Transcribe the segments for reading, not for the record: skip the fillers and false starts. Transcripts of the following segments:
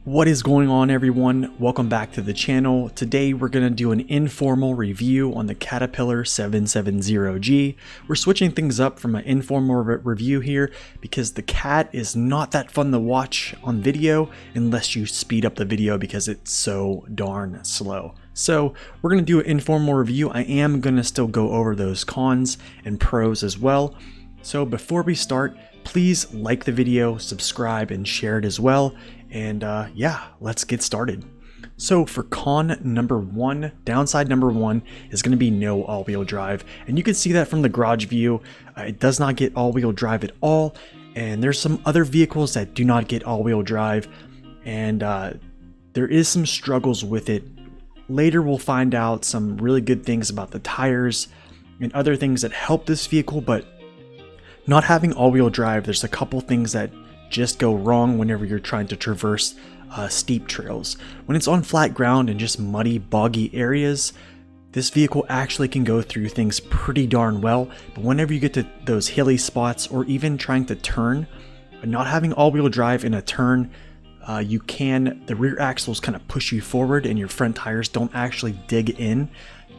What is going on, everyone? Welcome back to the channel. Today we're going to do an informal review on the Caterpillar 770G. We're switching things up from an informal review here because the cat is not that fun to watch on video unless you speed up the video because it's so darn slow. So we're going to do an informal review. I am going to still go over those cons and pros as well. So before we start, please like the video, subscribe, and share it as well. And yeah, let's get started. So for con number one, downside number one is going to be no all-wheel drive. And you can see that from the garage view. It does not get all-wheel drive at all. And there's some other vehicles that do not get all-wheel drive. And there is some struggles with it. Later we'll find out some really good things about the tires and other things that help this vehicle, but not having all-wheel drive, there's a couple things that just go wrong whenever you're trying to traverse steep trails. When it's on flat ground and just muddy, boggy areas, this vehicle actually can go through things pretty darn well. But whenever you get to those hilly spots or even trying to turn, not having all-wheel drive in a turn, the rear axles kind of push you forward and your front tires don't actually dig in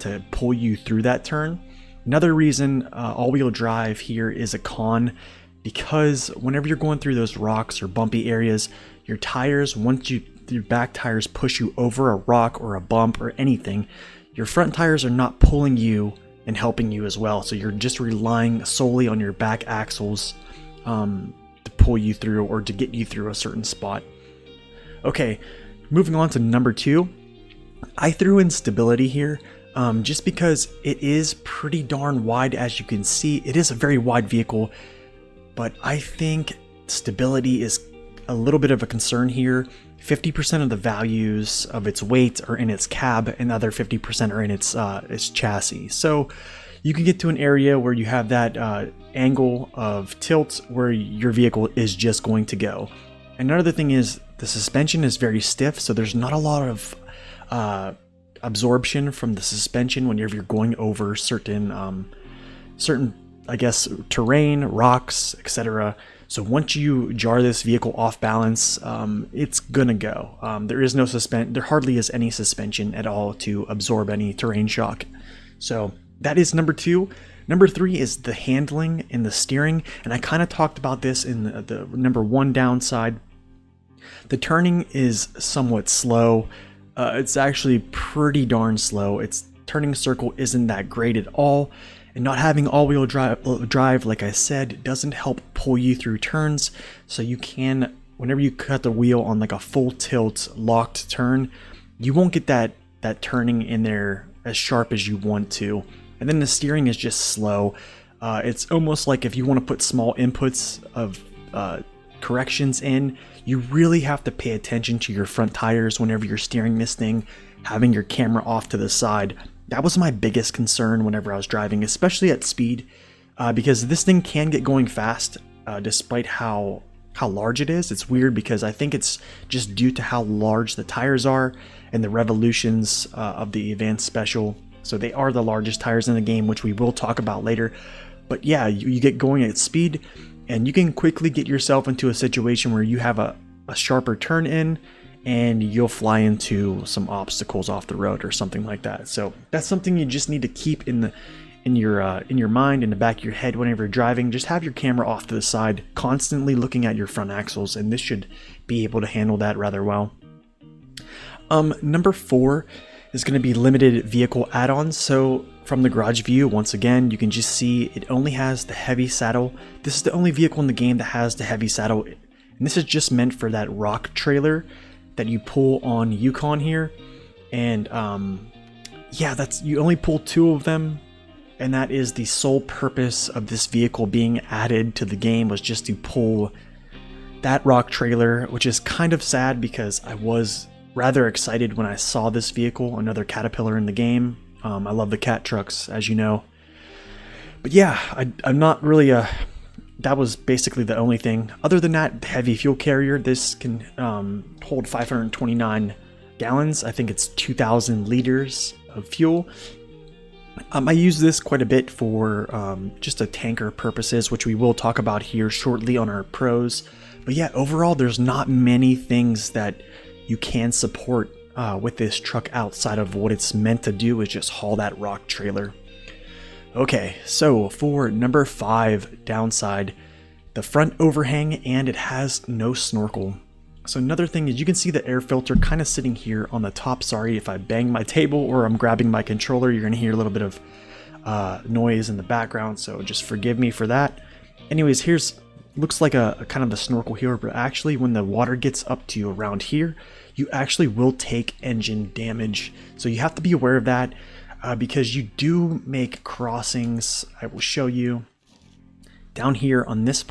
to pull you through that turn. Another reason all-wheel drive here is a con, because whenever you're going through those rocks or bumpy areas, your tires, your back tires push you over a rock or a bump or anything, your front tires are not pulling you and helping you as well. So you're just relying solely on your back axles to pull you through or to get you through a certain spot. Okay, moving on to number two. I threw in stability here. Just because it is pretty darn wide, as you can see. It is a very wide vehicle, but I think stability is a little bit of a concern here. 50% of the values of its weight are in its cab, and the other 50% are in its chassis. So you can get to an area where you have that angle of tilt where your vehicle is just going to go. Another thing is the suspension is very stiff, so there's not a lot of absorption from the suspension whenever you're going over certain I guess terrain, rocks, etc. So once you jar this vehicle off balance, it's gonna go. There hardly is any suspension at all to absorb any terrain shock. So that is number two. Number three is the handling and the steering, and I kind of talked about this in the number one downside. The turning is somewhat slow. It's actually pretty darn slow. Its turning circle isn't that great at all, and not having all-wheel drive, like I said, doesn't help pull you through turns. So you can, whenever you cut the wheel on like a full tilt locked turn, you won't get that turning in there as sharp as you want to. And then the steering is just slow. It's almost like if you want to put small inputs of corrections in, you really have to pay attention to your front tires whenever you're steering this thing, having your camera off to the side. That was my biggest concern whenever I was driving, especially at speed, because this thing can get going fast despite how large it is. It's weird because I think it's just due to how large the tires are and the revolutions of the Advanced Special. So they are the largest tires in the game, which we will talk about later. But yeah, you get going at speed, and you can quickly get yourself into a situation where you have a sharper turn in and you'll fly into some obstacles off the road or something like that. So that's something you just need to keep in your mind, in the back of your head whenever you're driving. Just have your camera off to the side, constantly looking at your front axles, and this should be able to handle that rather well. Number four is going to be limited vehicle add-ons. So from the garage view, once again, you can just see it only has the heavy saddle. This is the only vehicle in the game that has the heavy saddle, and this is just meant for that rock trailer that you pull on Yukon here. And yeah, you only pull two of them, and that is the sole purpose of this vehicle being added to the game, was just to pull that rock trailer, which is kind of sad because I was rather excited when I saw this vehicle, another Caterpillar in the game. I love the cat trucks, as you know. But yeah, I'm not really that was basically the only thing. Other than that, the heavy fuel carrier, this can hold 529 gallons. I think it's 2,000 liters of fuel. I use this quite a bit for just a tanker purposes, which we will talk about here shortly on our pros. But yeah, overall, there's not many things that you can support with this truck outside of what it's meant to do, is just haul that rock trailer. Okay, so for number 5 downside, the front overhang, and it has no snorkel. So another thing is you can see the air filter kind of sitting here on the top. Sorry if I bang my table or I'm grabbing my controller, you're gonna hear a little bit of noise in the background, so just forgive me for that. Anyways, here's looks like a kind of the snorkel here, but actually when the water gets up to around here, you actually will take engine damage. So you have to be aware of that. Because you do make crossings. I will show you down here on this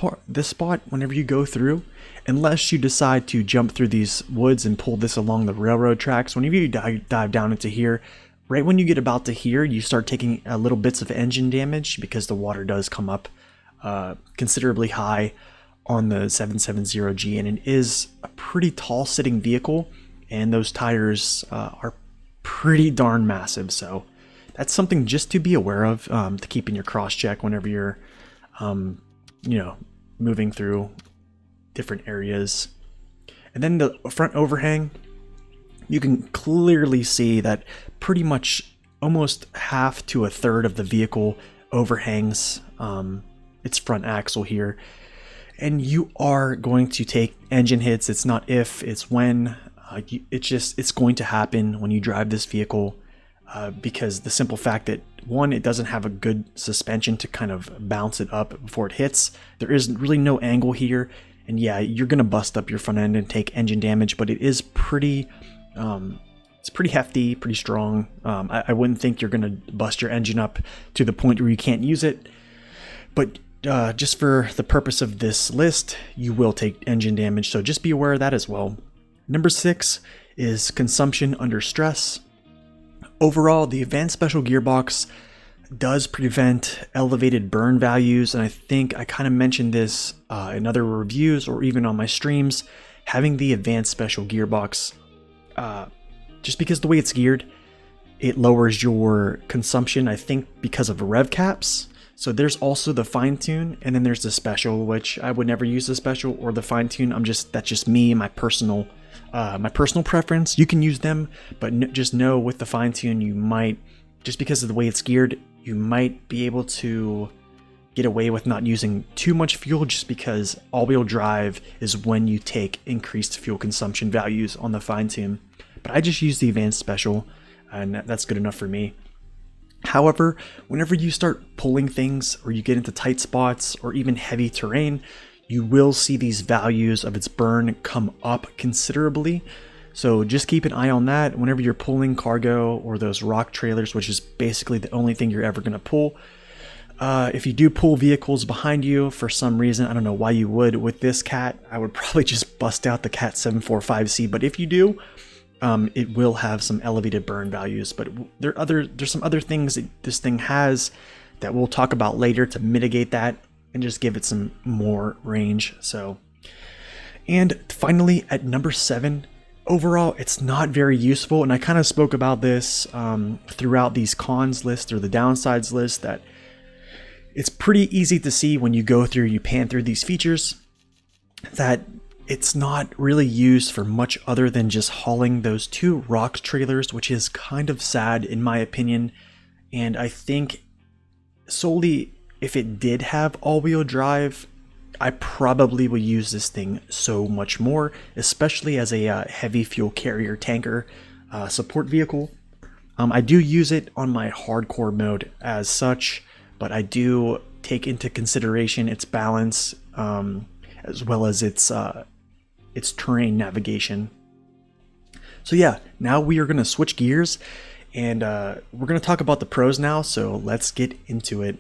spot, whenever you go through, unless you decide to jump through these woods and pull this along the railroad tracks, whenever you dive down into here, right when you get about to here, you start taking little bits of engine damage, because the water does come up considerably high on the 770G, and it is a pretty tall sitting vehicle, and those tires are pretty darn massive. So that's something just to be aware of, to keep in your cross check whenever you're, moving through different areas. And then the front overhang, you can clearly see that pretty much almost half to a third of the vehicle overhangs its front axle here. And you are going to take engine hits. It's not if, it's when. It's going to happen when you drive this vehicle. Because the simple fact that, one, it doesn't have a good suspension to kind of bounce it up before it hits. There is really no angle here, and yeah, you're gonna bust up your front end and take engine damage, but it is pretty, it's pretty hefty, pretty strong. I wouldn't think you're gonna bust your engine up to the point where you can't use it, but just for the purpose of this list, you will take engine damage, so just be aware of that as well. Number 6 is consumption under stress. Overall, the advanced special gearbox does prevent elevated burn values, and I think I kind of mentioned this in other reviews or even on my streams. Having the advanced special gearbox, just because the way it's geared, it lowers your consumption, I think because of rev caps. So there's also the fine tune, and then there's the special, which I would never use the special or the fine tune. That's just me, my personal preference. You can use them, but just know with the fine tune, you might, just because of the way it's geared, you might be able to get away with not using too much fuel, just because all-wheel drive is when you take increased fuel consumption values on the fine tune. But I just use the advanced special, and that's good enough for me. However, whenever you start pulling things, or you get into tight spots, or even heavy terrain, you will see these values of its burn come up considerably. So just keep an eye on that whenever you're pulling cargo or those rock trailers, which is basically the only thing you're ever going to pull. If you do pull vehicles behind you for some reason, I don't know why you would with this cat, I would probably just bust out the Cat 745C, but if you do, it will have some elevated burn values. But there's some other things that this thing has that we'll talk about later to mitigate that and just give it some more range. So, and finally at number 7, overall it's not very useful, and I kind of spoke about this throughout these cons list or the downsides list, that it's pretty easy to see when you go through, you pan through these features, that it's not really used for much other than just hauling those 2 rock trailers, which is kind of sad in my opinion. And I think solely if it did have all-wheel drive, I probably would use this thing so much more, especially as a heavy fuel carrier tanker support vehicle. I do use it on my hardcore mode as such, but I do take into consideration its balance as well as its terrain navigation. So yeah, now we are going to switch gears, and we're going to talk about the pros now, so let's get into it.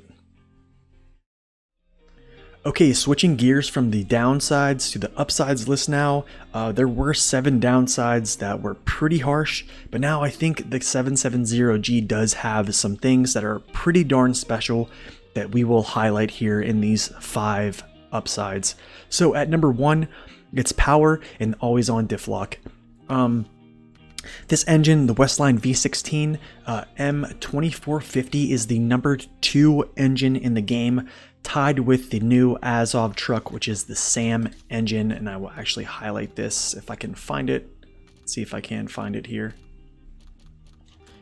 Okay, switching gears from the downsides to the upsides list now. There were 7 downsides that were pretty harsh, but now I think the 770G does have some things that are pretty darn special that we will highlight here in these 5 upsides. So at number 1, it's power and always on diff lock. This engine, the Westline V16 M2450, is the number 2 engine in the game, tied with the new Azov truck, which is the SAM engine, and I will actually highlight this if I can find it. see if I can find it here.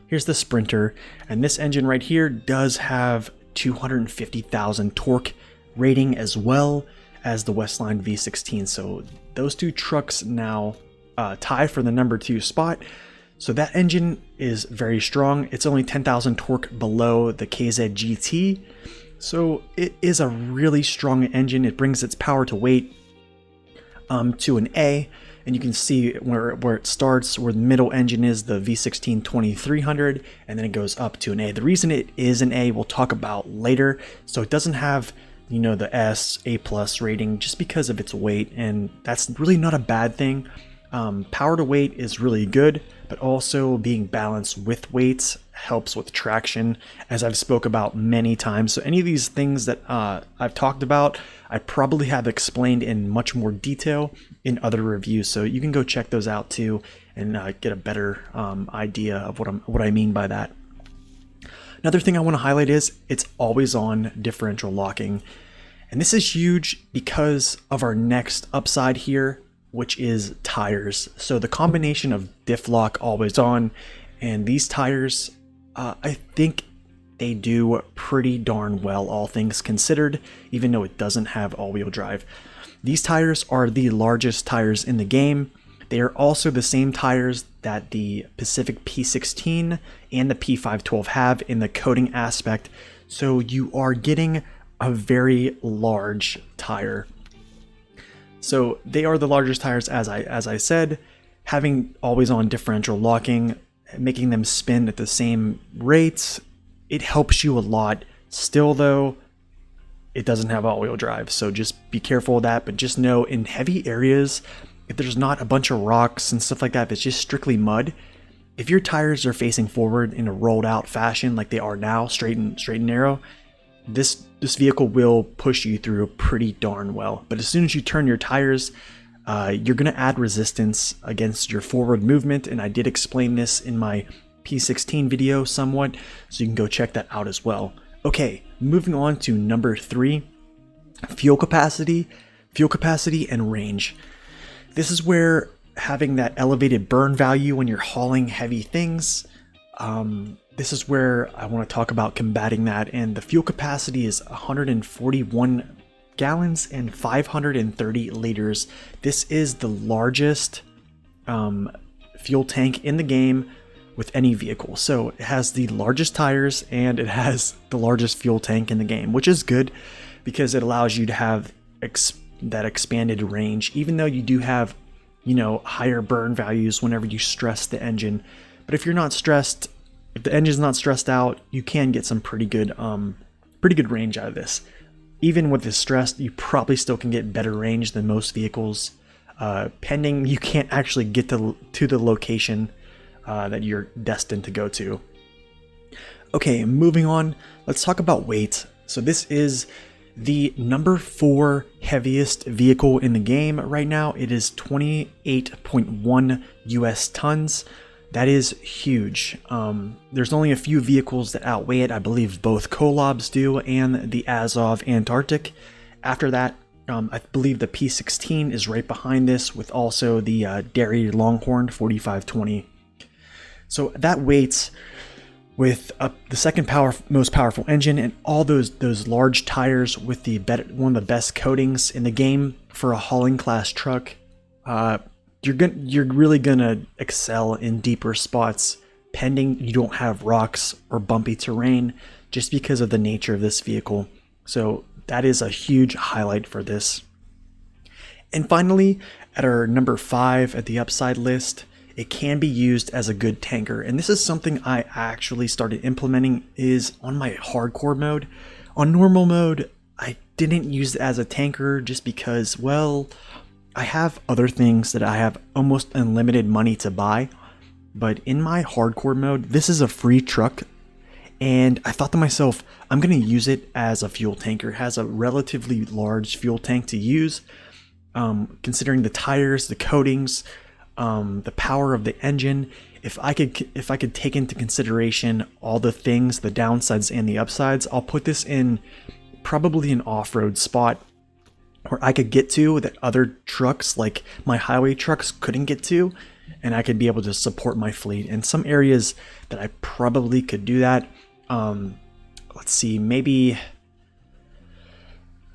Here's the Sprinter, and this engine right here does have 250,000 torque rating as well as the Westline V16. So those two trucks now tie for the number 2 spot. So that engine is very strong. It's only 10,000 torque below the KZ GT. So it is a really strong engine. It brings its power to weight to an A. And you can see where it starts, where the middle engine is the V16 2300, and then it goes up to an A. The reason it is an A we'll talk about later. So it doesn't have, you know, the S, A+ rating just because of its weight, and that's really not a bad thing. Power to weight is really good, but also being balanced with weights helps with traction, as I've spoke about many times. So any of these things that I've talked about, I probably have explained in much more detail in other reviews. So you can go check those out too and get a better idea of what I mean by that. Another thing I want to highlight is it's always on differential locking. And this is huge because of our next upside here, which is tires. So the combination of diff lock always on and these tires, I think they do pretty darn well, all things considered, even though it doesn't have all-wheel drive. These tires are the largest tires in the game. They are also the same tires that the Pacific P16 and the P512 have in the coating aspect. So you are getting a very large tire. So they are the largest tires, as I said. Having always on differential locking, making them spin at the same rates, it helps you a lot. Still though, it doesn't have all-wheel drive, so just be careful of that. But just know, in heavy areas, if there's not a bunch of rocks and stuff like that, if it's just strictly mud, if your tires are facing forward in a rolled out fashion like they are now, straight and narrow, this vehicle will push you through pretty darn well. But as soon as you turn your tires, you're going to add resistance against your forward movement, and I did explain this in my P16 video somewhat, so you can go check that out as well. Okay, moving on to number 3, fuel capacity and range. This is where having that elevated burn value when you're hauling heavy things, this is where I want to talk about combating that. And the fuel capacity is 141 gallons and 530 liters. This is the largest fuel tank in the game with any vehicle. So it has the largest tires and it has the largest fuel tank in the game, which is good because it allows you to have that expanded range, even though you do have, you know, higher burn values whenever you stress the engine. But if you're not stressed, if the engine's not stressed out, you can get some pretty good range out of this. Even with this stressed, you probably still can get better range than most vehicles, pending you can't actually get to the location that you're destined to go to. Okay, moving on, let's talk about weight. So this is the number 4 heaviest vehicle in the game right now. It is 28.1 US tons. That is huge. There's only a few vehicles that outweigh it. I believe both Kolobs do and the Azov Antarctic. After that, I believe the P16 is right behind this, with also the Derry Longhorn 4520. So that weights with the second most powerful engine and all those large tires with one of the best coatings in the game for a hauling class truck. You're really gonna excel in deeper spots, pending you don't have rocks or bumpy terrain, just because of the nature of this vehicle. So that is a huge highlight for this. And finally, at our number 5 at the upside list, it can be used as a good tanker. And this is something I actually started implementing is on my hardcore mode. On normal mode, I didn't use it as a tanker just because, well, I have other things that I have almost unlimited money to buy. But in my hardcore mode, this is a free truck. And I thought to myself, I'm going to use it as a fuel tanker. It has a relatively large fuel tank to use, considering the tires, the coatings, the power of the engine. If I could take into consideration all the things, the downsides and the upsides, I'll put this in probably an off-road spot where I could get to that other trucks, like my highway trucks, couldn't get to. and I could be able to support my fleet. And some areas that I probably could do that, let's see, maybe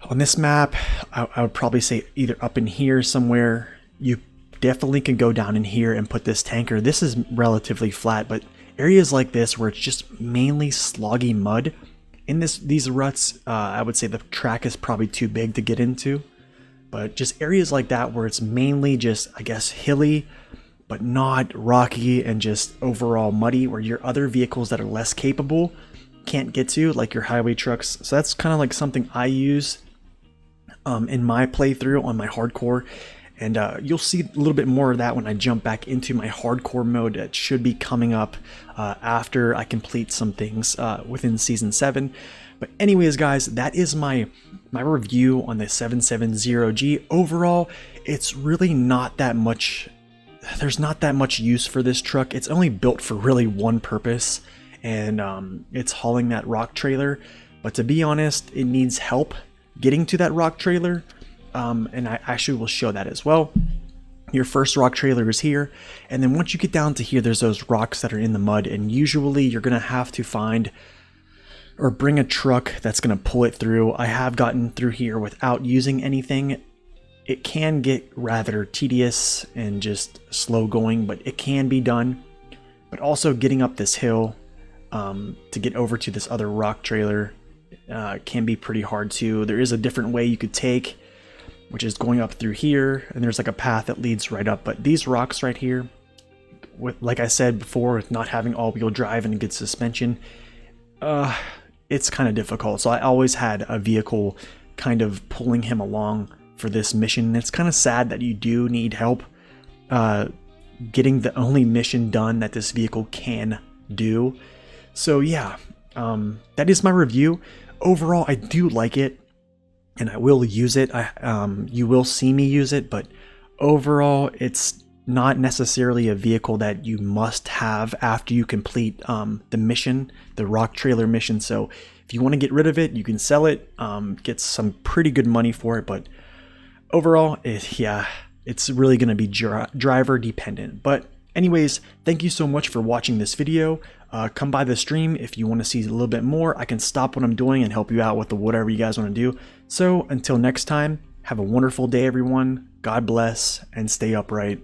on this map, I would probably say either up in here somewhere. You definitely can go down in here and put this tanker. This is relatively flat, but areas like this where it's just mainly sloggy mud, in these ruts, I would say the track is probably too big to get into. But just areas like that where it's mainly just, I guess, hilly, but not rocky and just overall muddy, where your other vehicles that are less capable can't get to, like your highway trucks. So that's kind of like something I use in my playthrough on my hardcore. And you'll see a little bit more of that when I jump back into my hardcore mode that should be coming up after I complete some things within Season 7. But anyways, guys, that is my review on the 770G. Overall, it's really not that much. There's not that much use for this truck. It's only built for really one purpose, and it's hauling that rock trailer. But to be honest, it needs help getting to that rock trailer. And I actually will show that as well. Your first rock trailer is here, and then once you get down to here, there's those rocks that are in the mud, and usually you're gonna have to find or bring a truck that's gonna pull it through. I have gotten through here without using anything. It can get rather tedious and just slow going, but it can be done. But also getting up this hill to get over to this other rock trailer can be pretty hard too. There is a different way you could take, which is going up through here, and there's like a path that leads right up. But these rocks right here, with, like I said before, with not having all-wheel drive and good suspension, it's kind of difficult. So I always had a vehicle kind of pulling him along for this mission. And it's kind of sad that you do need help getting the only mission done that this vehicle can do. So yeah, that is my review. Overall, I do like it, and I will use it. You will see me use it, but overall, it's not necessarily a vehicle that you must have after you complete the mission, the rock trailer mission. So if you want to get rid of it, you can sell it, get some pretty good money for it. But overall, it's really going to be driver dependent. But anyways, thank you so much for watching this video. Come by the stream if you want to see a little bit more. I can stop what I'm doing and help you out with whatever you guys want to do. So until next time, have a wonderful day, everyone. God bless and stay upright.